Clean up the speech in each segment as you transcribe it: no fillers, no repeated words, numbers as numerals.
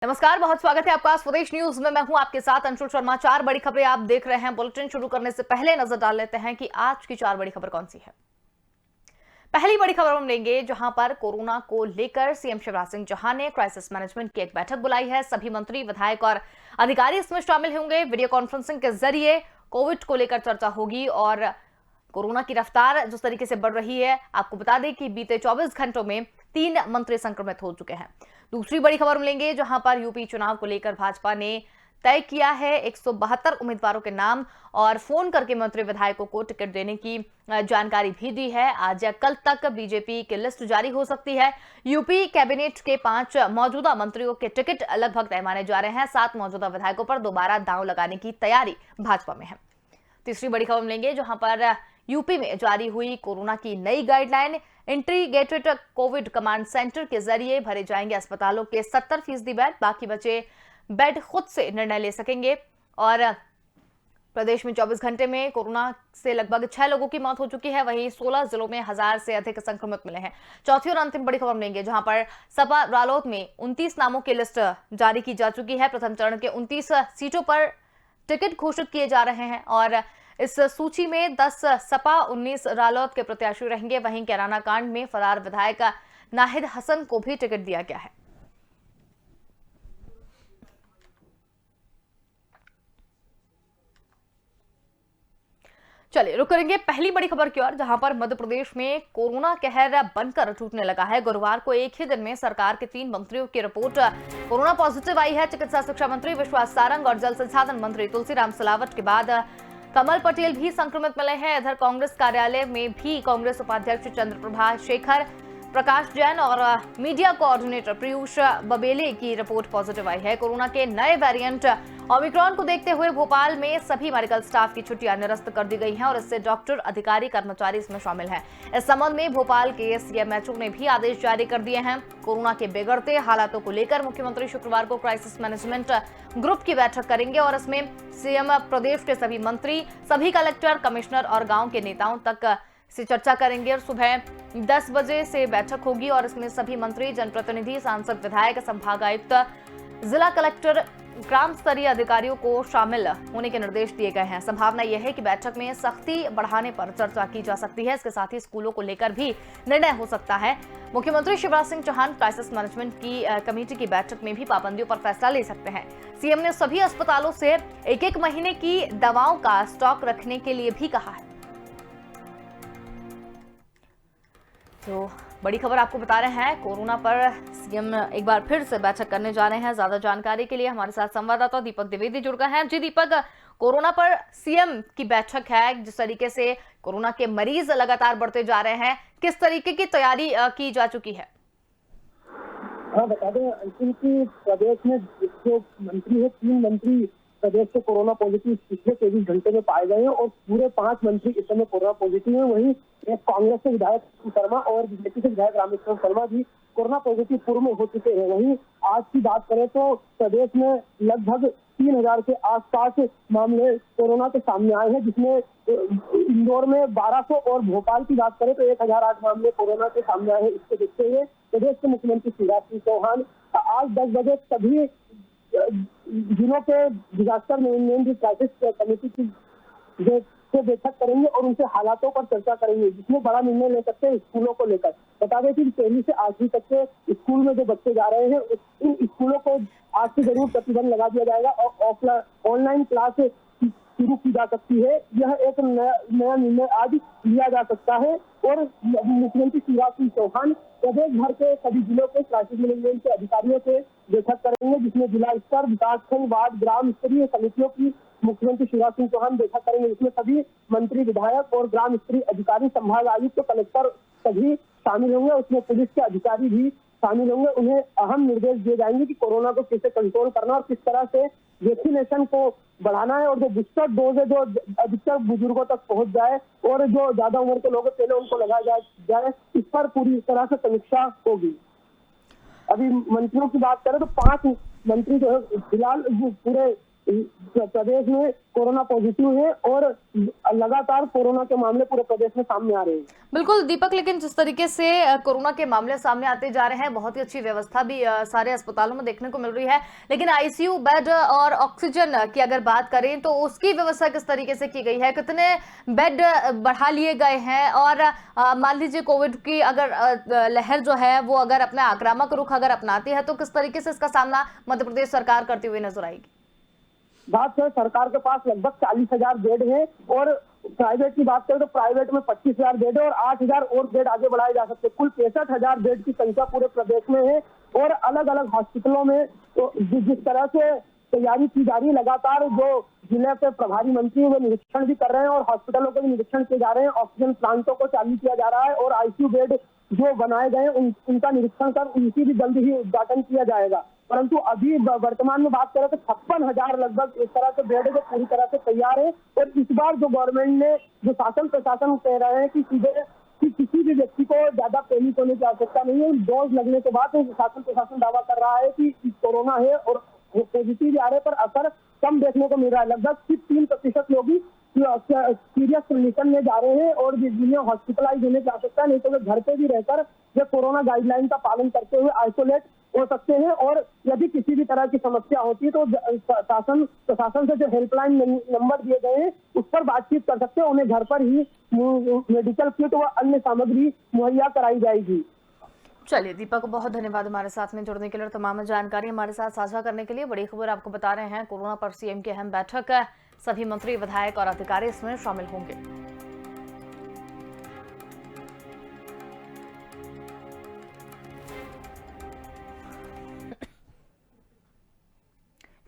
नमस्कार, बहुत स्वागत है आपका स्वदेश न्यूज में। मैं हूं आपके साथ अंशुल शर्मा। चार बड़ी खबरें आप देख रहे हैं। बुलेटिन शुरू करने से पहले नजर डाल लेते हैं कि आज की चार बड़ी खबर कौन सी है। पहली बड़ी खबर हम लेंगे, जहां पर कोरोना को लेकर सीएम शिवराज सिंह चौहान ने क्राइसिस मैनेजमेंट की एक बैठक बुलाई है। सभी मंत्री, विधायक और अधिकारी इसमें शामिल होंगे। वीडियो कॉन्फ्रेंसिंग के जरिए कोविड को लेकर चर्चा होगी और कोरोना की रफ्तार जिस तरीके से बढ़ रही है, आपको बता दें कि बीते 24 घंटों में 3 मंत्री संक्रमित हो चुके हैं। दूसरी बड़ी खबर मिलेंगे, जहां पर यूपी चुनाव को लेकर भाजपा ने तय किया है 172 उम्मीदवारों के नाम और फोन करके मंत्री विधायकों को टिकट देने की जानकारी भी दी है। आज या कल तक बीजेपी की लिस्ट जारी हो सकती है। यूपी कैबिनेट के 5 मौजूदा मंत्रियों के टिकट लगभग तय माने जा रहे हैं। 7 मौजूदा विधायकों पर दोबारा दांव लगाने की तैयारी भाजपा में है। तीसरी बड़ी खबर मिलेंगे, जहां पर यूपी में जारी हुई कोरोना की नई guideline. Integrated Covid command centre के जरिए भरे जाएंगे अस्पतालों के 70% बेड। बाकी बचे बेड खुद से निर्णय ले सकेंगे। और प्रदेश में 24 घंटे में कोरोना से लगभग 6 लोगों की मौत हो चुकी है। वहीं 16 जिलों में 1000 से अधिक संक्रमित मिले हैं। चौथी और अंतिम बड़ी खबर मिलेंगे, जहां पर सपा रालोद में 29 नामों की लिस्ट जारी की जा चुकी है। प्रथम चरण के 29 सीटों पर टिकट घोषित किए जा रहे हैं और इस सूची में 10 सपा, 19 रालोद के प्रत्याशी रहेंगे। वहीं कैराना कांड में फरार विधायक नाहिद हसन को भी टिकट दिया गया है। चलिए रुक करेंगे पहली बड़ी खबर की ओर, जहां पर मध्य प्रदेश में कोरोना कहर बनकर टूटने लगा है। गुरुवार को एक ही दिन में सरकार के 3 मंत्रियों की रिपोर्ट कोरोना पॉजिटिव आई है। चिकित्सा शिक्षा मंत्री विश्वास सारंग और जल संसाधन मंत्री तुलसीराम सिलावट के बाद कमल पटेल भी संक्रमित मिले हैं। इधर कांग्रेस कार्यालय में भी कांग्रेस उपाध्यक्ष चंद्रप्रभा शेखर, प्रकाश जैन और मीडिया कोऑर्डिनेटर पीयूष बबेले की रिपोर्ट पॉजिटिव आई है। कोरोना के नए वेरिएंट ओमिक्रॉन को देखते हुए भोपाल में सभी मेडिकल स्टाफ की छुट्टियां निरस्त कर दी गई हैं और इससे डॉक्टर, अधिकारी, कर्मचारी इसमें शामिल हैं। इस संबंध में भोपाल के सीएमएचओ ने भी आदेश जारी कर दिए हैं। कोरोना के बिगड़ते हालातों को लेकर मुख्यमंत्री शुक्रवार को क्राइसिस मैनेजमेंट ग्रुप की बैठक करेंगे और इसमें सीएम, प्रदेश के सभी मंत्री, सभी कलेक्टर, कमिश्नर और गाँव के नेताओं तक से चर्चा करेंगे। और सुबह 10 बजे से बैठक होगी और इसमें सभी मंत्री, जनप्रतिनिधि, सांसद, विधायक, संभागायुक्त, जिला कलेक्टर, ग्राम स्तरीय अधिकारियों को शामिल होने के निर्देश दिए गए हैं। संभावना यह है कि बैठक में सख्ती बढ़ाने पर चर्चा की जा सकती है। इसके साथ ही स्कूलों को लेकर भी निर्णय हो सकता है। मुख्यमंत्री शिवराज सिंह चौहान क्राइसिस मैनेजमेंट की कमेटी की बैठक में भी पाबंदियों पर फैसला ले सकते हैं। सीएम ने सभी अस्पतालों से 1-1 महीने की दवाओं का स्टॉक रखने के लिए भी कहा है। तो बड़ी खबर आपको बता रहे हैं, कोरोना पर सीएम एक बार फिर से बैठक करने जा रहे हैं। ज्यादा जानकारी के लिए हमारे साथ संवाददाता दीपक द्विवेदी जुड़ गए हैं। जी दीपक, कोरोना पर सीएम की बैठक है। जिस तरीके से कोरोना के मरीज लगातार बढ़ते जा रहे हैं, किस तरीके की तैयारी की जा चुकी है? हाँ, बता दें अंशुल की प्रदेश में जो मंत्री है, 3 मंत्री प्रदेश से कोरोना पॉजिटिव पिछले 23 घंटे में पाए गए हैं और पूरे 5 मंत्री इस समय कोरोना पॉजिटिव है। वहीं एक कांग्रेस से विधायक शर्मा और बीजेपी से विधायक रामेश्वर शर्मा भी कोरोना पॉजिटिव पूर्व में हो चुके हैं। वहीं आज की बात करें तो प्रदेश में लगभग 3000 के आसपास मामले कोरोना के सामने आए हैं, जिसमें इंदौर में 1200 और भोपाल की बात करें तो 1008 मामले कोरोना के सामने आए हैं। इसको देखते हुए प्रदेश के मुख्यमंत्री शिवराज सिंह चौहान आज 10 बजे सभी जिलों के डिजास्टर मैनेजमेंट क्राइसिस कमेटी की से बैठक करेंगे और उनसे हालातों पर चर्चा करेंगे, जिसमें बड़ा निर्णय ले सकते हैं स्कूलों को लेकर। बता दें कि 1 से 8वीं तक के स्कूल में जो बच्चे जा रहे हैं, इन स्कूलों को आज से जरूर प्रतिबंध लगा दिया जाएगा और ऑनलाइन क्लास शुरू की जा सकती है। यह एक नया निर्णय आज लिया जा सकता है और मुख्यमंत्री शिवराज सिंह चौहान प्रदेश भर के सभी जिलों के क्राइसिस मैनेजमेंट के अधिकारियों से बैठक करेंगे, जिसमें जिला स्तर, विकासखंड, वार्ड, ग्राम स्तरीय समितियों की मुख्यमंत्री शिवराज सिंह चौहान बैठक करेंगे। इसमें सभी मंत्री, विधायक और ग्राम स्तरीय अधिकारी, संभाग आयुक्त, कलेक्टर सभी शामिल होंगे। उसमें पुलिस के अधिकारी भी शामिल होंगे। उन्हें अहम निर्देश दिए जाएंगे कि कोरोना को कैसे कंट्रोल करना और किस तरह से वैक्सीनेशन को बढ़ाना है और जो बूस्टर डोज है जो अधिकतर बुजुर्गों तक पहुंच जाए और जो ज्यादा उम्र के लोग पहले उनको लगाया जाए, इस पर पूरी तरह से समीक्षा होगी। अभी मंत्रियों की बात करें तो 5 मंत्री जो है फिलहाल पूरे प्रदेश में कोरोना पॉजिटिव है और लगातार कोरोना के मामले पूरे प्रदेश में सामने आ रहे हैं। बिल्कुल दीपक, लेकिन जिस तरीके से कोरोना के मामले सामने आते जा रहे हैं, बहुत ही अच्छी व्यवस्था भी सारे अस्पतालों में देखने को मिल रही है, लेकिन आईसीयू बेड और ऑक्सीजन की अगर बात करें तो उसकी व्यवस्था किस तरीके से की गई है? कितने बेड बढ़ा लिए गए हैं? और मान लीजिए कोविड की अगर लहर जो है वो अगर अपना आक्रामक रुख अगर अपनाती है तो किस तरीके से इसका सामना मध्य प्रदेश सरकार करती हुई नजर आएगी? बात है, सरकार के पास लगभग 40,000 बेड है और प्राइवेट की बात करें तो प्राइवेट में 25,000 बेड है और 8,000 और बेड आगे बढ़ाए जा सकते हैं। कुल 65,000 बेड की संख्या पूरे प्रदेश में है और अलग अलग हॉस्पिटलों में तो जिस तरह से तैयारी की जा रही है, लगातार जो जिले के प्रभारी मंत्री वो निरीक्षण भी कर रहे हैं और हॉस्पिटलों के भी निरीक्षण किए जा रहे हैं। ऑक्सीजन प्लांटों को चालू किया जा रहा है और आईसीयू बेड जो बनाए गए उनका निरीक्षण कर उनकी भी जल्द ही उद्घाटन किया जाएगा। परंतु अभी वर्तमान में बात करें तो 56,000 लगभग इस तरह के बेड जो पूरी तरह से तैयार है और इस बार जो गवर्नमेंट ने जो शासन प्रशासन कह रहे हैं कि सीधे कि किसी भी व्यक्ति को ज्यादा पैनिक होने की आवश्यकता नहीं है। डोज लगने के बाद शासन प्रशासन दावा कर रहा है कि कोरोना है और पॉजिटिव आ रहे पर असर कम देखने को मिल रहा है। लगभग 3% लोग ही सीरियस कंडीशन में जा रहे हैं और जिन्हें हॉस्पिटलाइज होने की आवश्यकता नहीं तो वे घर पे भी रहकर वे कोरोना गाइडलाइन का पालन करते हुए आइसोलेट हो सकते हैं और यदि किसी भी तरह की समस्या होती है तो शासन प्रशासन से जो हेल्पलाइन नंबर दिए गए हैं उस पर बातचीत कर सकते हैं। उन्हें घर पर ही मेडिकल किट व अन्य सामग्री मुहैया कराई जाएगी। चलिए दीपक, बहुत धन्यवाद हमारे साथ में जुड़ने के लिए और तमाम जानकारी हमारे साथ साझा करने के लिए। बड़ी खबर आपको बता रहे हैं, कोरोना पर सीएम की अहम बैठक है, सभी मंत्री विधायक और अधिकारी इसमें शामिल होंगे।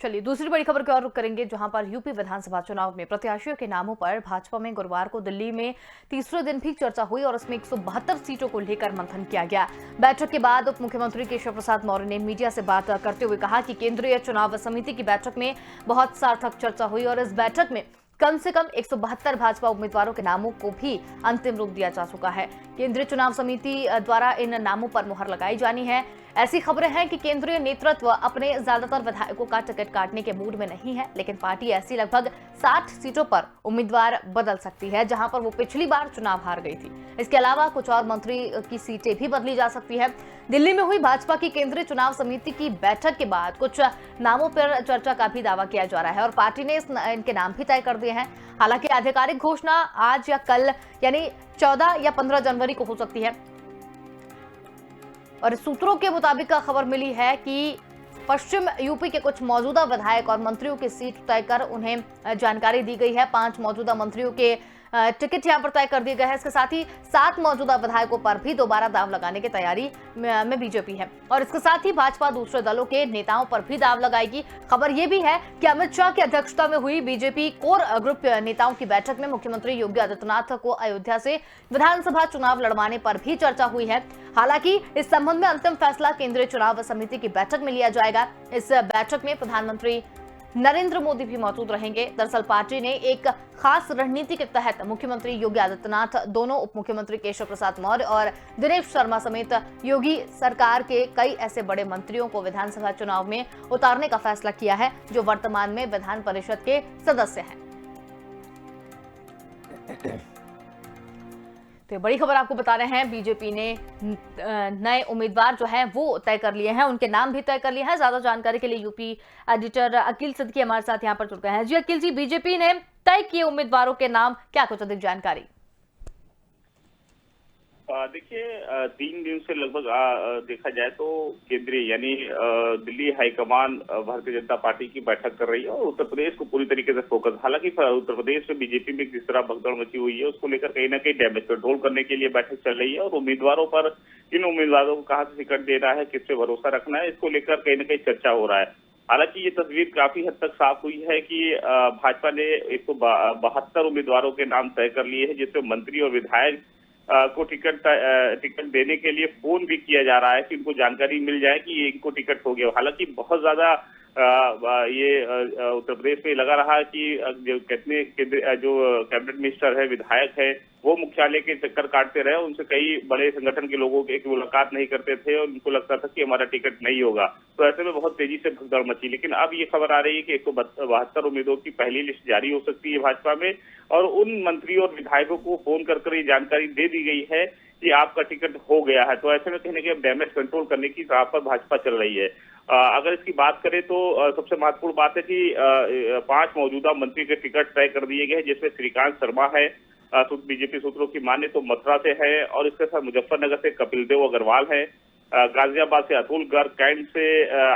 चलिए दूसरी बड़ी खबर की ओर रुख करेंगे, जहां पर यूपी विधानसभा चुनाव में प्रत्याशियों के नामों पर भाजपा में गुरुवार को दिल्ली में तीसरे दिन भी चर्चा हुई और उसमें 172 सीटों को लेकर मंथन किया गया। बैठक के बाद उप मुख्यमंत्री केशव प्रसाद मौर्य ने मीडिया से बात करते हुए कहा कि केंद्रीय चुनाव समिति की बैठक में बहुत सार्थक चर्चा हुई और इस बैठक में कम से कम 172 भाजपा उम्मीदवारों के नामों को भी अंतिम रूप दिया जा चुका है। केंद्रीय चुनाव समिति द्वारा इन नामों पर मुहर लगाई जानी है। ऐसी खबरें हैं कि केंद्रीय नेतृत्व अपने ज्यादातर विधायकों का टिकट काटने के मूड में नहीं है, लेकिन पार्टी ऐसी लगभग 60 सीटों पर उम्मीदवार बदल सकती है जहां पर वो पिछली बार चुनाव हार गई थी। इसके अलावा कुछ और मंत्री की सीटें भी बदली जा सकती है। दिल्ली में हुई भाजपा की केंद्रीय चुनाव समिति की बैठक के बाद कुछ नामों पर चर्चा का भी दावा किया जा रहा है और पार्टी ने इनके नाम भी तय कर दिए हैं। हालांकि आधिकारिक घोषणा आज या कल यानी 14 या 15 जनवरी को हो सकती है और सूत्रों के मुताबिक खबर मिली है कि पश्चिम यूपी के कुछ मौजूदा विधायक और मंत्रियों की सीट तय कर उन्हें जानकारी दी गई है। 5 मौजूदा मंत्रियों के टिकट यहां पर तय कर दिए गए हैं। इसके साथ ही 7 मौजूदा विधायकों पर भी दोबारा दाव लगाने की तैयारी में बीजेपी है और इसके साथ ही भाजपा दूसरे दलों के नेताओं पर भी दाव लगाएगी। खबर यह भी है कि अमित शाह की अध्यक्षता में हुई बीजेपी कोर ग्रुप नेताओं की बैठक में मुख्यमंत्री योगी आदित्यनाथ को अयोध्या से विधानसभा चुनाव लड़वाने पर भी चर्चा हुई है। हालांकि इस संबंध में अंतिम फैसला केंद्रीय चुनाव समिति की बैठक में लिया जाएगा। इस बैठक में प्रधानमंत्री नरेंद्र मोदी भी मौजूद रहेंगे। दरअसल पार्टी ने एक खास रणनीति के तहत मुख्यमंत्री योगी आदित्यनाथ, दोनों उप मुख्यमंत्री केशव प्रसाद मौर्य और दिनेश शर्मा समेत योगी सरकार के कई ऐसे बड़े मंत्रियों को विधानसभा चुनाव में उतारने का फैसला किया है जो वर्तमान में विधान परिषद के सदस्य हैं। तो बड़ी खबर आपको बता रहे हैं, बीजेपी ने नए उम्मीदवार जो हैं वो तय कर लिए हैं, उनके नाम भी तय कर लिए हैं। ज्यादा जानकारी के लिए यूपी एडिटर अकील सिद्दीकी हमारे साथ यहां पर जुड़ गए हैं। जी अकील जी, बीजेपी ने तय किए उम्मीदवारों के नाम, क्या कुछ अधिक जानकारी? देखिए 3 दिन से लगभग देखा जाए तो केंद्रीय यानी दिल्ली हाईकमान भारतीय जनता पार्टी की बैठक कर रही है और उत्तर प्रदेश को पूरी तरीके से फोकस। हालांकि उत्तर प्रदेश में बीजेपी में जिस तरह भगदड़ मची हुई है उसको लेकर कहीं ना कहीं डैमेज कंट्रोल करने के लिए बैठक चल रही है और उम्मीदवारों पर किन उम्मीदवारों को कहाँ से टिकट देना है, किस पे भरोसा रखना है, इसको लेकर कहीं ना कहीं चर्चा हो रहा है। हालांकि ये तस्वीर काफी हद तक साफ हुई है कि भाजपा ने 172 उम्मीदवारों के नाम तय कर लिए हैं, जिसमें मंत्री और विधायक को टिकट देने के लिए फोन भी किया जा रहा है कि इनको जानकारी मिल जाए कि इनको टिकट हो गया। हालांकि बहुत ज्यादा ये उत्तर प्रदेश में लगा रहा है कि जो जो कैबिनेट मिनिस्टर है, विधायक है, वो मुख्यालय के चक्कर काटते रहे, उनसे कई बड़े संगठन के लोगों की मुलाकात नहीं करते थे और उनको लगता था कि हमारा टिकट नहीं होगा। तो ऐसे में बहुत तेजी से भगदड़ मची। लेकिन अब ये खबर आ रही है कि 172 उम्मीदवारों की पहली लिस्ट जारी हो सकती है भाजपा में, और उन मंत्रियों और विधायकों को फोन कर ये जानकारी दे दी गई है कि आपका टिकट हो गया है। तो ऐसे में कहीं ना कहीं डैमेज कंट्रोल करने की राह पर भाजपा चल रही है। अगर इसकी बात करें तो सबसे महत्वपूर्ण बात है कि 5 मौजूदा मंत्री के टिकट तय कर दिए गए हैं, जिसमें श्रीकांत शर्मा है, बीजेपी सूत्रों की माने तो मथुरा से है, और इसके साथ मुजफ्फरनगर से कपिल देव अग्रवाल है, गाजियाबाद से अतुल गर्ग, कैंट से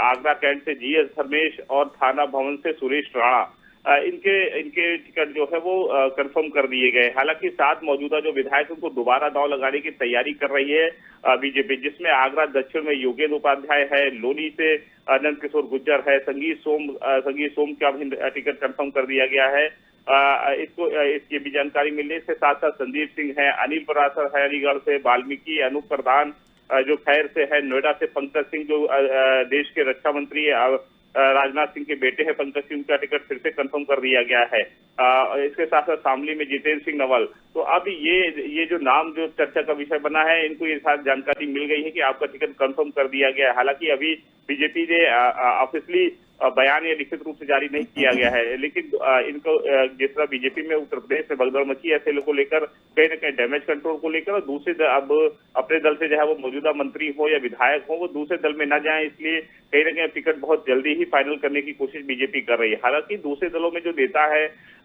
आगरा कैंट से जीएस धर्मेश, और थाना भवन से सुरेश राणा। इनके टिकट जो है वो कंफर्म कर दिए गए। हालांकि 7 मौजूदा जो विधायक उनको दोबारा दांव लगाने की तैयारी कर रही है बीजेपी, जिसमें आगरा दक्षिण में योगेंद्र उपाध्याय है, लोनी से नंद किशोर गुज्जर है, संगीत सोम का भी टिकट कंफर्म कर दिया गया है। इसकी भी जानकारी मिलने से साथ साथ संदीप सिंह है, अनिल पराशर है अलीगढ़ से, वाल्मीकि अनूप प्रधान जो खैर से है, नोएडा से पंकज सिंह जो देश के रक्षा मंत्री है, राजनाथ सिंह के बेटे हैं पंकज सिंह का टिकट फिर से कंफर्म कर दिया गया है। इसके साथ साथ शामली में जितेंद्र सिंह नवल। तो अब ये जो नाम जो चर्चा का विषय बना है, इनको ये साथ जानकारी मिल गई है कि आपका टिकट कंफर्म कर दिया गया है। हालांकि अभी बीजेपी ने ऑफिशियली बयान या लिखित रूप से जारी नहीं किया गया है, लेकिन इनको जिस तरह बीजेपी में उत्तर प्रदेश में भगदड़ मची है, ऐसे लोगों को लेकर कहीं न कहीं डैमेज कंट्रोल को लेकर, और दूसरे अब अपने दल से जो है वो मौजूदा मंत्री हो या विधायक हो वो दूसरे दल में न जाए, इसलिए कहीं न कहीं टिकट बहुत जल्दी ही फाइनल करने की कोशिश बीजेपी कर रही है। हालांकि दूसरे दलों में जो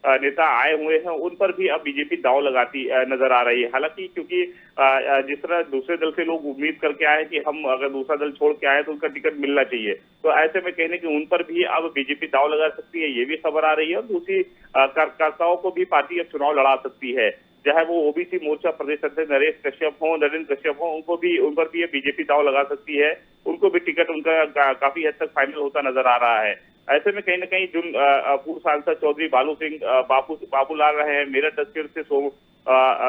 नेता आए हुए हैं उन पर भी अब बीजेपी दांव लगाती नजर आ रही है। हालांकि क्योंकि जिस तरह दूसरे दल से लोग उम्मीद करके आए कि हम अगर दूसरा दल छोड़ के आए तो उनका टिकट मिलना चाहिए, तो ऐसे में कहने कि उन पर भी अब बीजेपी दांव लगा सकती है, ये भी खबर आ रही है। और दूसरी कार्यकर्ताओं को भी पार्टी अब चुनाव लड़ा सकती है, चाहे वो ओबीसी मोर्चा प्रदेश अध्यक्ष नरेश कश्यप हो, नरेंद्र कश्यप हो, उन पर भी बीजेपी दांव लगा सकती है, उनको भी टिकट उनका काफी हद तक फाइनल होता नजर आ रहा है। ऐसे में कहीं न कहीं जो पूर्व सांसद चौधरी बालू सिंह बाबूलाल रहे हैं, मेरठ दक्षिण से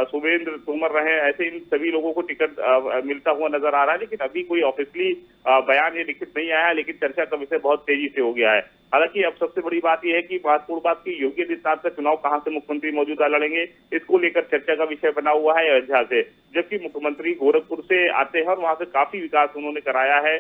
सुवेंद्र तोमर रहे, ऐसे इन सभी लोगों को टिकट मिलता हुआ नजर आ रहा है। लेकिन अभी कोई ऑफिशियली बयान ये लिखित नहीं आया, लेकिन चर्चा का विषय बहुत तेजी से हो गया है। हालांकि अब सबसे बड़ी बात यह है कि महत्वपूर्ण बात की योगी आदित्यनाथ का चुनाव कहां से मुख्यमंत्री मौजूदा लड़ेंगे, इसको लेकर चर्चा का विषय बना हुआ है अयोध्या से, जबकि मुख्यमंत्री गोरखपुर से आते हैं और वहां से काफी विकास उन्होंने कराया है।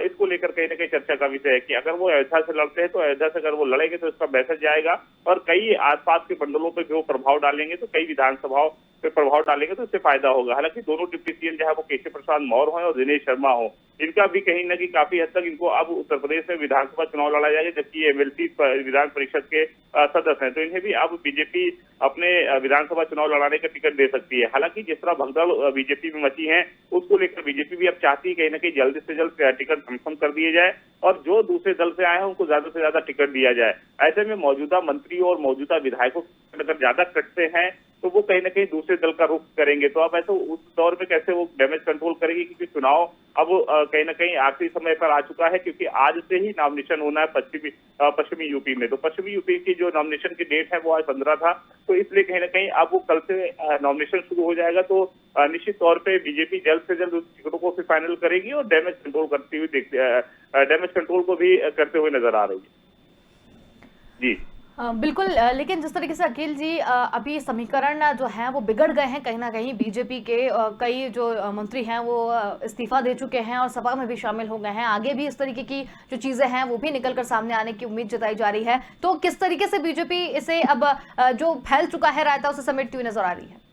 इसको लेकर कहीं न कहीं चर्चा का विषय है कि अगर वो अयोध्या से लड़ते हैं तो अयोध्या से अगर वो लड़ेंगे तो इसका मैसेज जाएगा, और कई आसपास के मंडलों पर भी वो प्रभाव डालेंगे, तो कई विधानसभाओं पे प्रभाव डालेंगे, तो इससे फायदा होगा। हालांकि दोनों डिप्टी सीएम चाहे वो केशव प्रसाद मौर्य हो और दिनेश शर्मा हो, इनका भी कहीं न कहीं काफी हद तक इनको अब उत्तर प्रदेश में विधानसभा चुनाव लड़ा जाएगा, जबकि ये एमएलसी विधान परिषद के सदस्य हैं, तो इन्हें भी अब बीजेपी अपने विधानसभा चुनाव लड़ाने का टिकट दे सकती है। हालांकि जिस तरह भगदड़ बीजेपी में मची है, उसको लेकर बीजेपी भी अब चाहती है कहीं न कहीं जल्द से जल्द टिकट कंफर्म कर दिए जाए, और जो दूसरे दल से आए हैं उनको ज्यादा से ज्यादा टिकट दिया जाए। ऐसे में मौजूदा मंत्रियों और मौजूदा विधायकों अगर ज्यादा कटते हैं तो वो कहीं न कहीं दूसरे दल का रुख करेंगे। तो अब ऐसे उस दौर में कैसे वो डैमेज कंट्रोल करेंगे, क्योंकि चुनाव अब कहीं न कहीं आखिरी समय पर आ चुका है, क्योंकि आज से ही नॉमिनेशन होना है पश्चिमी यूपी में। तो पश्चिमी यूपी की जो नॉमिनेशन की डेट है वो आज 15 था, तो इसलिए कहीं न कहीं अब वो कल से नॉमिनेशन शुरू हो जाएगा। तो निश्चित तौर पे बीजेपी जल्द से जल्द उस टिकटों को फिर फाइनल करेगी और डैमेज कंट्रोल को भी करते हुए नजर आ रही है। जी बिल्कुल, लेकिन जिस तरीके से अखिल जी अभी समीकरण जो हैं वो बिगड़ गए हैं, कहीं ना कहीं बीजेपी के कई जो मंत्री हैं वो इस्तीफा दे चुके हैं और सपा में भी शामिल हो गए हैं, आगे भी इस तरीके की जो चीजें हैं वो भी निकलकर सामने आने की उम्मीद जताई जा रही है। तो किस तरीके से बीजेपी इसे अब जो फैल चुका है रायता उसे समेटती हुई नजर आ रही है?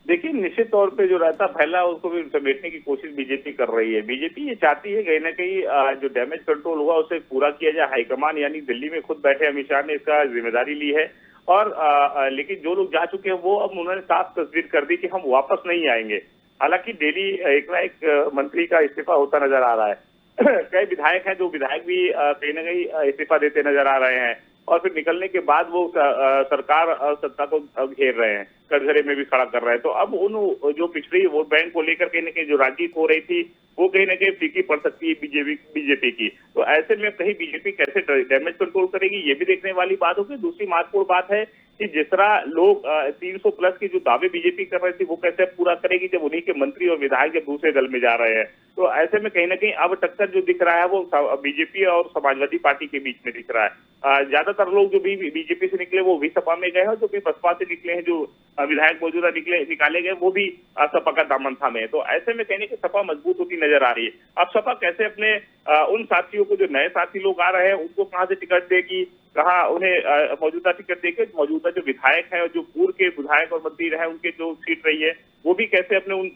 देखिए, निश्चित तौर पे जो रायता फैला उसको भी समेटने की कोशिश बीजेपी कर रही है। बीजेपी ये चाहती है कहीं ना कहीं जो डैमेज कंट्रोल हुआ उसे पूरा किया जाए। हाईकमान यानी दिल्ली में खुद बैठे अमित शाह ने इसका जिम्मेदारी ली है, और लेकिन जो लोग जा चुके हैं वो अब उन्होंने साफ तस्वीर कर दी कि हम वापस नहीं आएंगे। हालांकि डेली एक ना एक मंत्री का इस्तीफा होता नजर आ रहा है। कई विधायक हैं जो विधायक भी कहीं ना कहीं इस्तीफा देते नजर आ रहे हैं, और फिर निकलने के बाद वो सरकार सत्ता को घेर रहे हैं, कटघरे में भी खड़ा कर रहे हैं। तो अब उन जो पिछड़ी वोट बैंक को लेकर कहीं न कहीं जो राजनीति हो रही थी वो कहीं न कहीं फीकी पड़ सकती है बीजेपी की। तो ऐसे में कहीं बीजेपी कैसे डैमेज कंट्रोल करेगी ये भी देखने वाली बात होगी। दूसरी महत्वपूर्ण बात है कि जिस तरह लोग 300 प्लस के जो दावे बीजेपी कर रहे थे वो कैसे पूरा करेगी जब उन्हीं के मंत्री और विधायक जब दूसरे दल में जा रहे हैं। तो ऐसे में कहीं ना कहीं अब टक्कर जो दिख रहा है वो बीजेपी और समाजवादी पार्टी के बीच में दिख रहा है। ज्यादातर लोग जो भी बीजेपी से निकले वो भी सपा में गए हैं, जो भी बसपा से निकले हैं जो विधायक मौजूदा निकाले गए, वो भी सपा का दामन थामे। तो ऐसे में कहने की सपा मजबूत होती नजर आ रही है। अब सपा कैसे अपने उन साथियों को, जो नए साथी लोग आ रहे हैं, उनको कहाँ से टिकट देगी, कहाँ उन्हें मौजूदा टिकट देके मौजूदा जो विधायक है और जो पूर्व के विधायक और मंत्री रहे उनके जो सीट रही है, वो भी कैसे अपने उन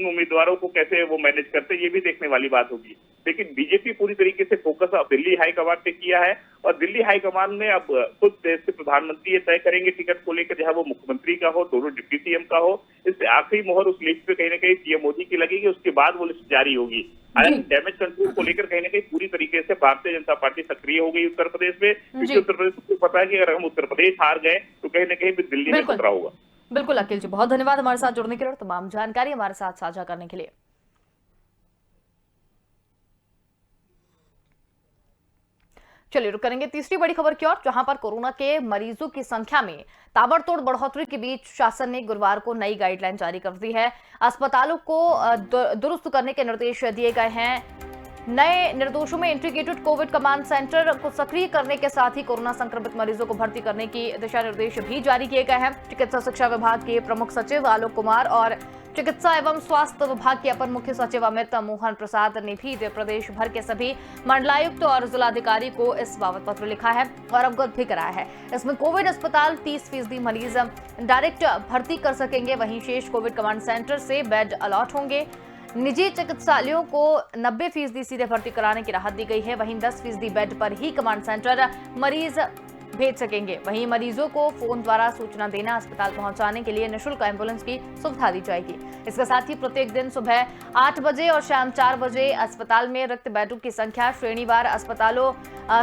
उम्मीदवारों को कैसे वो मैनेज करते हैं, ये भी देखने वाली बात होगी। लेकिन बीजेपी पूरी तरीके से फोकस अब दिल्ली हाईकमान पे किया है और दिल्ली हाईकमान में अब खुद देश के प्रधानमंत्री ये तय करेंगे टिकट को लेकर, चाहे वो मुख्यमंत्री का हो, दोनों डिप्टी सीएम का हो। इससे आखिरी मोहर उस लिस्ट पे कहीं ना कहीं पीएम मोदी की लगेगी, उसके बाद वो लिस्ट जारी होगी। डैमेज कंट्रोल को लेकर कहीं ना कहीं पूरी तरीके से भारतीय जनता पार्टी सक्रिय हो गई उत्तर प्रदेश में, क्योंकि उत्तर प्रदेश को पता है कि अगर हम उत्तर प्रदेश हार गए तो कहीं ना कहीं भी दिल्ली में खतरा होगा। बिल्कुल अखिल जी, बहुत धन्यवाद हमारे साथ जुड़ने के लिए और तमाम जानकारी हमारे साथ साझा करने के लिए। चलिए रुक करेंगे तीसरी बड़ी खबर की ओर, जहां पर कोरोना के मरीजों की संख्या में ताबड़तोड़ बढ़ोतरी के बीच शासन ने गुरुवार को नई गाइडलाइन जारी कर दी है। अस्पतालों को दुरुस्त करने के निर्देश दिए गए हैं। नए निर्देशों में इंटीग्रेटेड कोविड कमांड सेंटर को सक्रिय करने के साथ ही कोरोना संक्रमित मरीजों को भर्ती करने की दिशा निर्देश भी जारी किए गए हैं। चिकित्सा शिक्षा विभाग के प्रमुख सचिव आलोक कुमार और चिकित्सा एवं स्वास्थ्य विभाग के अपर मुख्य सचिव अमित मोहन प्रसाद ने भी प्रदेश भर के सभी मंडलायुक्त और जिलाधिकारी को इस बाबत पत्र लिखा है और अवगत भी कराया है। इसमें कोविड अस्पताल 30% मरीज डायरेक्ट भर्ती कर सकेंगे, वहीं शेष कोविड कमांड सेंटर से बेड अलॉट होंगे। निजी चिकित्सालयों को 90% सीधे भर्ती कराने की राहत दी गई है, वहीं 10% बेड पर ही कमांड सेंटर मरीज भेज सकेंगे। वहीं मरीजों को फोन द्वारा सूचना देना, अस्पताल पहुंचाने के लिए निःशुल्क एम्बुलेंस की सुविधा दी जाएगी। इसके साथ ही प्रत्येक दिन सुबह 8 बजे और शाम 4 बजे अस्पताल में रिक्त बेडों की संख्या श्रेणीवार अस्पतालों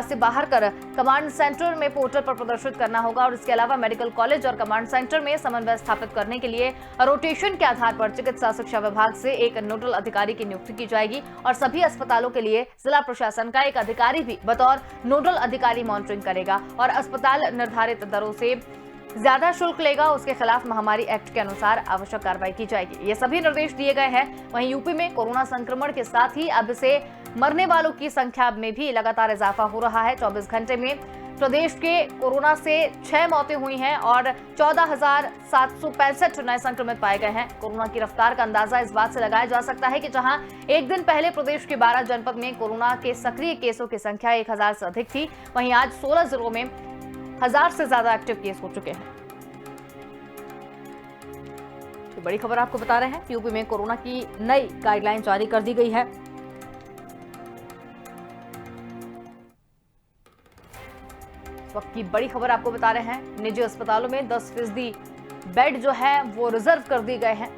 से बाहर कर कमांड सेंटर में पोर्टल पर प्रदर्शित करना होगा और इसके अलावा मेडिकल कॉलेज और कमांड सेंटर में समन्वय स्थापित करने के लिए रोटेशन के आधार पर चिकित्सा शिक्षा विभाग से एक नोडल अधिकारी की नियुक्ति की जाएगी और सभी अस्पतालों के लिए जिला प्रशासन का एक अधिकारी भी बतौर नोडल अधिकारी मॉनिटरिंग करेगा और अस्पताल निर्धारित दरों से ज्यादा शुल्क लेगा, उसके खिलाफ महामारी एक्ट के अनुसार आवश्यक कार्रवाई की जाएगी। ये सभी निर्देश दिए गए हैं। वहीं यूपी में कोरोना संक्रमण के साथ ही अब से मरने वालों की संख्या में भी लगातार इजाफा हो रहा है। 24 घंटे में प्रदेश के कोरोना से 6 मौतें हुई हैं और 14,765 नए संक्रमित पाए गए हैं। कोरोना की रफ्तार का अंदाजा इस बात से लगाया जा सकता है कि जहां एक दिन पहले प्रदेश के 12 जनपद में कोरोना के सक्रिय केसों की संख्या 1000 से अधिक थी, वहीं आज 16 जिलों में 1000 से ज्यादा एक्टिव केस हो चुके हैं। तो बड़ी खबर आपको बता रहे हैं, यूपी में कोरोना की नई गाइडलाइन जारी कर दी गई है। वक्त की बड़ी खबर आपको बता रहे हैं, निजी अस्पतालों में 10% बेड जो है वो रिजर्व कर दिए गए हैं।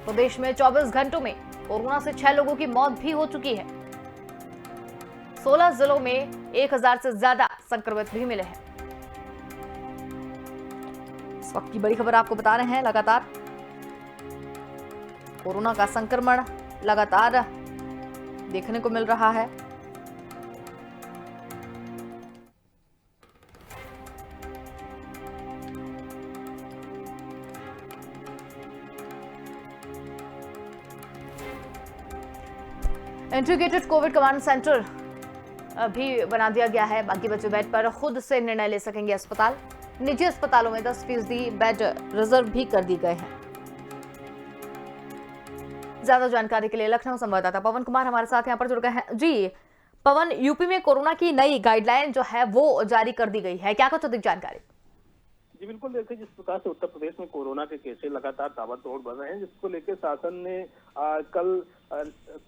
प्रदेश में 24 घंटों में कोरोना से 6 लोगों की मौत भी हो चुकी है। 16 जिलों में 1000 से ज्यादा संक्रमित भी मिले हैं। इस वक्त की बड़ी खबर आपको बता रहे हैं, लगातार कोरोना का संक्रमण लगातार देखने को मिल रहा है। इंटीग्रेटेड कोविड कमांड सेंटर भी बना दिया गया है। बाकी बचे बेड पर खुद से निर्णय ले सकेंगे अस्पताल। निजी अस्पतालों में 10% बेड रिजर्व भी कर दी गए हैं। ज्यादा जानकारी के लिए लखनऊ संवाददाता पवन कुमार हमारे साथ यहां पर जुड़ गए हैं। जी पवन, यूपी में कोरोना की नई गाइडलाइन जो है वो जारी कर दी गई है, क्या कुछ अधिक जानकारी? जी बिल्कुल, देखिए जिस प्रकार से उत्तर प्रदेश में कोरोना के केसेस लगातार ताबड़तोड़ बढ़ रहे हैं, जिसको लेकर शासन ने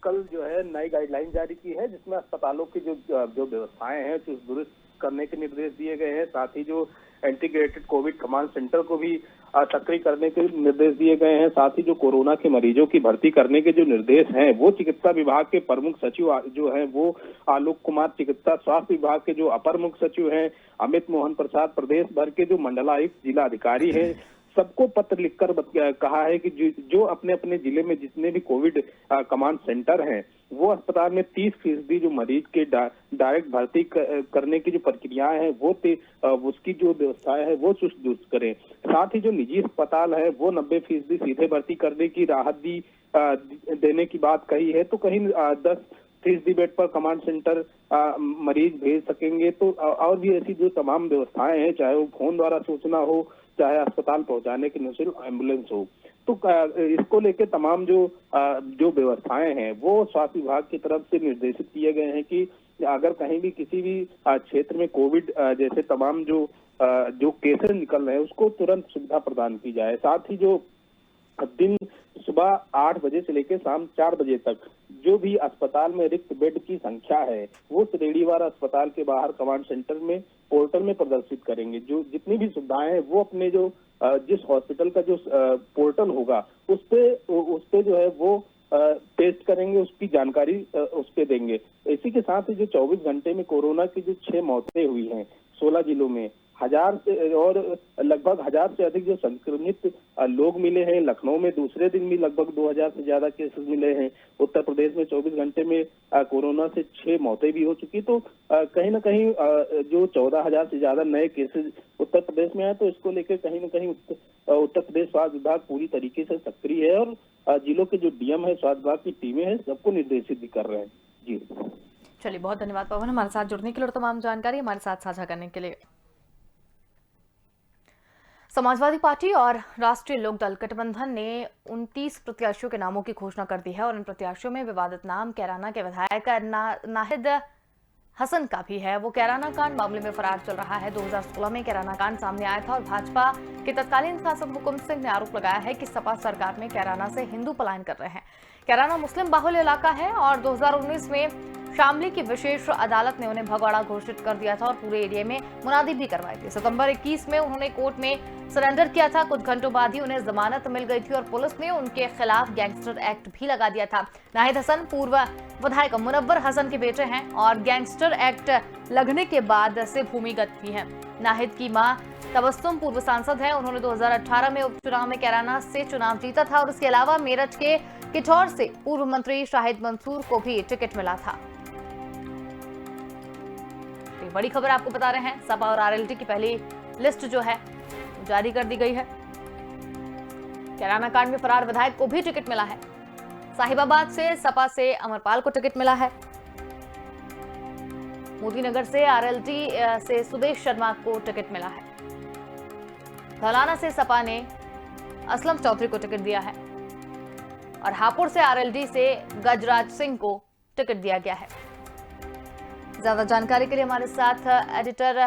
कल जो है नई गाइडलाइन जारी की है, जिसमें अस्पतालों की जो व्यवस्थाएं हैं जो दुरुस्त करने के निर्देश दिए गए हैं। साथ ही जो इंटीग्रेटेड कोविड कमांड सेंटर को भी सक्रिय करने के निर्देश दिए गए हैं। साथ ही जो कोरोना के मरीजों की भर्ती करने के जो निर्देश हैं वो चिकित्सा विभाग के प्रमुख सचिव जो हैं वो आलोक कुमार, चिकित्सा स्वास्थ्य विभाग के जो अपर मुख्य सचिव हैं अमित मोहन प्रसाद, प्रदेश भर के जो मंडलायुक्त जिला अधिकारी हैं, सबको पत्र लिखकर कहा है कि जो अपने अपने जिले में जितने भी कोविड कमांड सेंटर हैं वो अस्पताल में 30% जो मरीज के डायरेक्ट भर्ती करने की जो प्रक्रियाएं हैं वो उसकी जो व्यवस्थाएं है वो चुस्त दुरुस्त करें। साथ ही जो निजी अस्पताल है वो 90% सीधे भर्ती करने की राहत देने की बात कही है। तो कहीं 10% बेड पर कमांड सेंटर मरीज भेज सकेंगे। तो और भी ऐसी जो तमाम व्यवस्थाएं हैं, चाहे वो फोन द्वारा सूचना हो चाहे अस्पताल पहुंचाने की निःशुल्क एम्बुलेंस हो। तो इसको लेके तमाम जो व्यवस्थाएं हैं वो स्वास्थ्य विभाग की तरफ से निर्देशित किए गए हैं कि अगर कहीं भी किसी भी क्षेत्र में कोविड जैसे तमाम जो केसेस निकल रहे हैं उसको तुरंत सुविधा प्रदान की जाए। साथ ही जो दिन सुबह 8 बजे से लेकर शाम 4 बजे तक जो भी अस्पताल में रिक्त बेड की संख्या है वो श्रेणीवार अस्पताल के बाहर कमांड सेंटर में पोर्टल में प्रदर्शित करेंगे। जो जितनी भी सुविधाएं हैं वो अपने जो जिस हॉस्पिटल का जो पोर्टल होगा उस पे जो है वो टेस्ट करेंगे, उसकी जानकारी उस पे देंगे। इसी के साथ ही जो 24 घंटे में कोरोना की जो 6 मौतें हुई हैं 16 जिलों में, 1000 से और लगभग 1000 से अधिक जो संक्रमित लोग मिले हैं। लखनऊ में दूसरे दिन भी लगभग 2000 से ज्यादा केसेस मिले हैं। उत्तर प्रदेश में 24 घंटे में कोरोना से 6 मौतें भी हो चुकी। तो कहीं ना कहीं जो 14,000 से ज्यादा नए केसेस उत्तर प्रदेश में आए, तो इसको लेकर कहीं ना कहीं उत्तर प्रदेश स्वास्थ्य विभाग पूरी तरीके से सक्रिय है और जिलों के जो डीएम है, स्वास्थ्य विभाग की टीमें हैं, सबको निर्देशित भी कर रहे हैं। जी चलिए, बहुत धन्यवाद पवन, हमारे साथ जुड़ने के लिए और तमाम जानकारी हमारे साथ साझा करने के लिए। समाजवादी पार्टी और राष्ट्रीय लोकदल गठबंधन ने 29 प्रत्याशियों के नामों की घोषणा कर दी है और इन प्रत्याशियों में विवादित नाम कैराना के विधायक नाहिद हसन का भी है। वो कैराना कांड मामले में फरार चल रहा है। 2016 में कैराना कांड सामने आया था और भाजपा के तत्कालीन सांसद हुकुम सिंह ने आरोप लगाया है कि सपा सरकार में कैराना से हिंदू पलायन कर रहे हैं। कैराना मुस्लिम बाहुल्य इलाका है और 2019 में शामली की विशेष अदालत ने उन्हें भगौड़ा घोषित कर दिया था और पूरे एरिया में मुनादी भी करवाई थी। सितंबर 21 में उन्होंने कोर्ट में सरेंडर किया था। कुछ घंटों बाद ही उन्हें जमानत मिल गई थी और पुलिस ने उनके खिलाफ गैंगस्टर एक्ट भी लगा दिया था। नाहिद हसन पूर्व विधायक मुनव्वर हसन के बेटे हैं और गैंगस्टर एक्ट लगने के बाद से भूमिगत भी हैं। नाहिद की मां तबस्सुम पूर्व सांसद हैं। उन्होंने 2018 में उपचुनाव में कैराना से चुनाव जीता था और इसके अलावा मेरठ के किठौर से पूर्व मंत्री शाहिद मंसूर को भी टिकट मिला था। बड़ी खबर आपको बता रहे हैं, सपा और आरएलडी की पहली लिस्ट जो है जारी कर दी गई है। कैराना कांड में फरार विधायक को भी टिकट मिला है। साहिबाबाद से सपा से अमरपाल को टिकट मिला है। मोदीनगर से आरएलडी से सुदेश शर्मा को टिकट मिला है। धौलाना से सपा ने असलम चौधरी को टिकट दिया है और हापुड़ से आरएलडी से गजराज सिंह को टिकट दिया गया है। ज्यादा जानकारी के लिए हमारे साथ एडिटर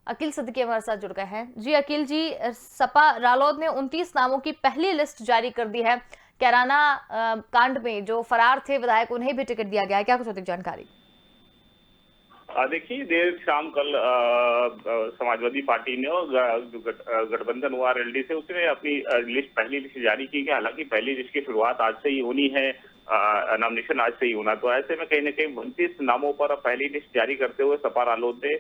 अकील सिद्दीकी हमारे साथ जुड़ गए हैं। जी अकील जी, सपा रालोद ने 29 नामों की पहली लिस्ट जारी कर दी है। कैराना कांड में जो फरार थे विधायक उन्हें भी टिकट दिया गया है, क्या कुछ अधिक जानकारी? देखिए, देर शाम कल समाजवादी पार्टी ने और गठबंधन हुआ आरएलडी से उसने अपनी पहली लिस्ट जारी की। हालांकि पहली लिस्ट की शुरुआत आज से ही होनी है, नॉमिनेशन आज से ही होना। तो ऐसे में कहीं ना कहीं 29 नामों पर पहली लिस्ट जारी करते हुए सपा रालोद ने,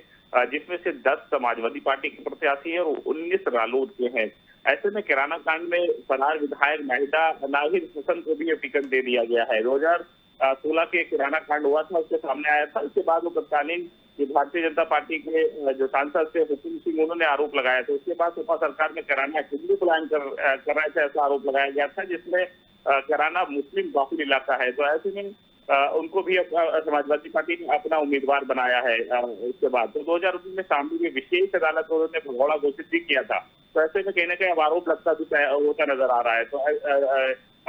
जिसमें से 10 समाजवादी पार्टी के प्रत्याशी हैं और 19 रालोद के हैं। ऐसे में कैराना कांड में फरार विधायक नाहिद हसन को भी टिकट दे दिया गया है। 2016 के कैराना कांड हुआ था, उसके सामने आया था। उसके बाद वो तत्कालीन भारतीय जनता पार्टी के जो सांसद थे हुकुम सिंह, उन्होंने आरोप लगाया था। उसके बाद सपा सरकार में कैराना हिंदू पलायन कर रहे थे, ऐसा आरोप लगाया गया था, जिसमें कैराना मुस्लिम बाहुल्य इलाका है। तो ऐसे में उनको भी समाजवादी पार्टी ने अपना उम्मीदवार बनाया है। उसके बाद तो 2019 में शामली में विशेष अदालत में उन्होंने भगौड़ा घोषित भी किया था। तो ऐसे में कहीं ना कहीं अब आरोप लगता होता नजर आ रहा है। तो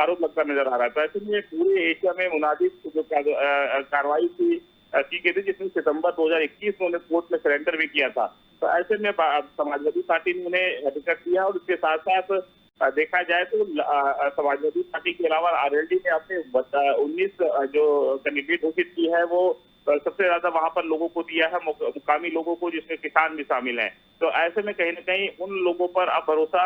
आरोप लगता नजर आ रहा है। तो ऐसे में पूरे एशिया में मुनादी जो कार्रवाई की गई थी, जिसमें सितंबर 2021 में उन्हें कोर्ट में सरेंडर भी किया था। तो ऐसे में समाजवादी पार्टी ने उन्हें टिकट दिया और उसके साथ साथ देखा जाए तो समाजवादी पार्टी के अलावा आरएलडी ने अपने 19 जो कैंडिडेट घोषित की है वो सबसे ज्यादा वहां पर लोगों को दिया है, मुकामी लोगों को, जिसमें किसान भी शामिल हैं। तो ऐसे में कहीं ना कहीं उन लोगों पर अब भरोसा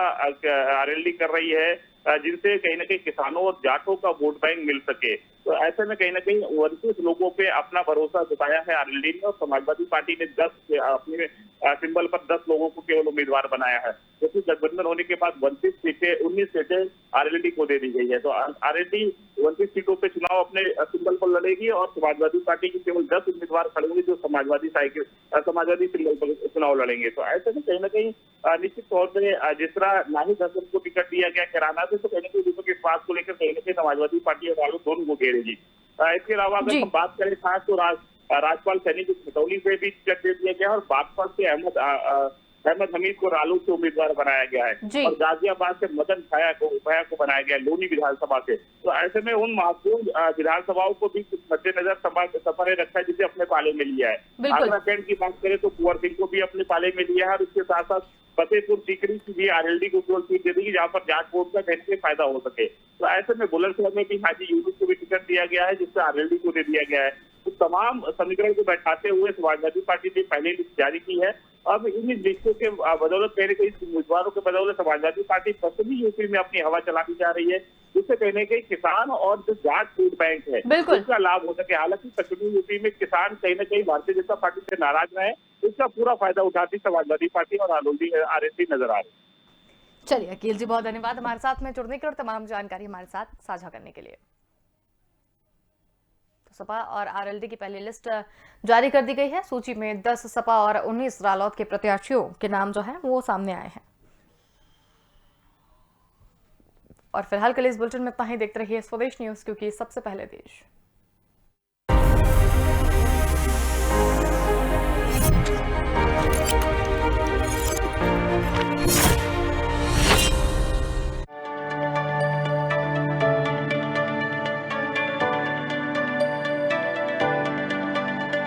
आरएलडी कर रही है जिनसे कहीं ना कहीं किसानों और जाटों का वोट बैंक मिल सके। तो ऐसे में कहीं ना कहीं 29 लोगों पे अपना भरोसा जताया है आरएलडी ने और समाजवादी पार्टी ने 10 अपने सिंबल पर 10 लोगों को केवल उम्मीदवार बनाया है, क्योंकि गठबंधन होने के बाद 19 सीटें आरएलडी को दे दी गई है। तो आरएलडी 29 सीटों पे चुनाव अपने सिंबल पर लड़ेगी और समाजवादी पार्टी के केवल 10 उम्मीदवार खड़े होंगे जो समाजवादी सिंबल पर चुनाव लड़ेंगे। तो ऐसे में कहीं ना कहीं निश्चित तौर पर जिस तरह नाहिद हसन को टिकट दिया गया कैराना से, तो कहीं ना कहीं लोगों के पास को लेकर कहीं ना कहीं समाजवादी पार्टी और रालोद दोनों को घेरेगी। इसके अलावा अगर हम बात करें खास तो राजपाल सैनी को खतौली से भी टिकट दे दिया गया है और बागपत से अहमद हमीद को रालोद से उम्मीदवार बनाया गया है और गाजियाबाद से मदन भैया को बनाया गया है लोनी विधानसभा से। तो ऐसे में उन महत्वपूर्ण विधानसभाओं को भी मद्देनजर सफर रखा है जिसे अपने पाले में लिया है। आगरा कैंट की बात करें तो कुंवर सिंह को भी अपने पाले में लिया है और उसके साथ साथ फतेहपुर सीकरी की भी आरएलडी को केवल सीट दे देगी जहाँ पर जाट वोट का कैंट से फायदा हो सके। तो ऐसे में बुलंदशहर में भी हाजी यूनुस को भी टिकट दिया गया है जिससे आरएलडी को दे दिया गया है। तो तमाम समीकरण को बैठाते हुए समाजवादी पार्टी ने पहले लिस्ट जारी की है। अब इन लिस्टों के बदौलत कहीं कहीं उम्मीदवारों के बदौलत समाजवादी पार्टी पश्चिमी यूपी में अपनी हवा चलानी जा रही है जिससे कहने के किसान और जो जाट वोट बैंक है उसका लाभ हो सके। हालांकि पश्चिमी यूपी में किसान कहीं न कहीं भारतीय जनता पार्टी से नाराज रहे, इसका पूरा फायदा उठाती समाजवादी पार्टी और आरएलडी नजर आ रही। चलिए अकील जी, बहुत धन्यवाद हमारे साथ में जुड़ने के और तमाम जानकारी हमारे साथ साझा करने के लिए। सपा और आरएलडी की पहली लिस्ट जारी कर दी गई है। सूची में 10 सपा और 19 रालोद के प्रत्याशियों के नाम जो है वो सामने आए हैं। और फिलहाल के लिए इस बुलेटिन में इतना ही। देखते रहिए स्वदेश न्यूज, क्योंकि सबसे पहले देश।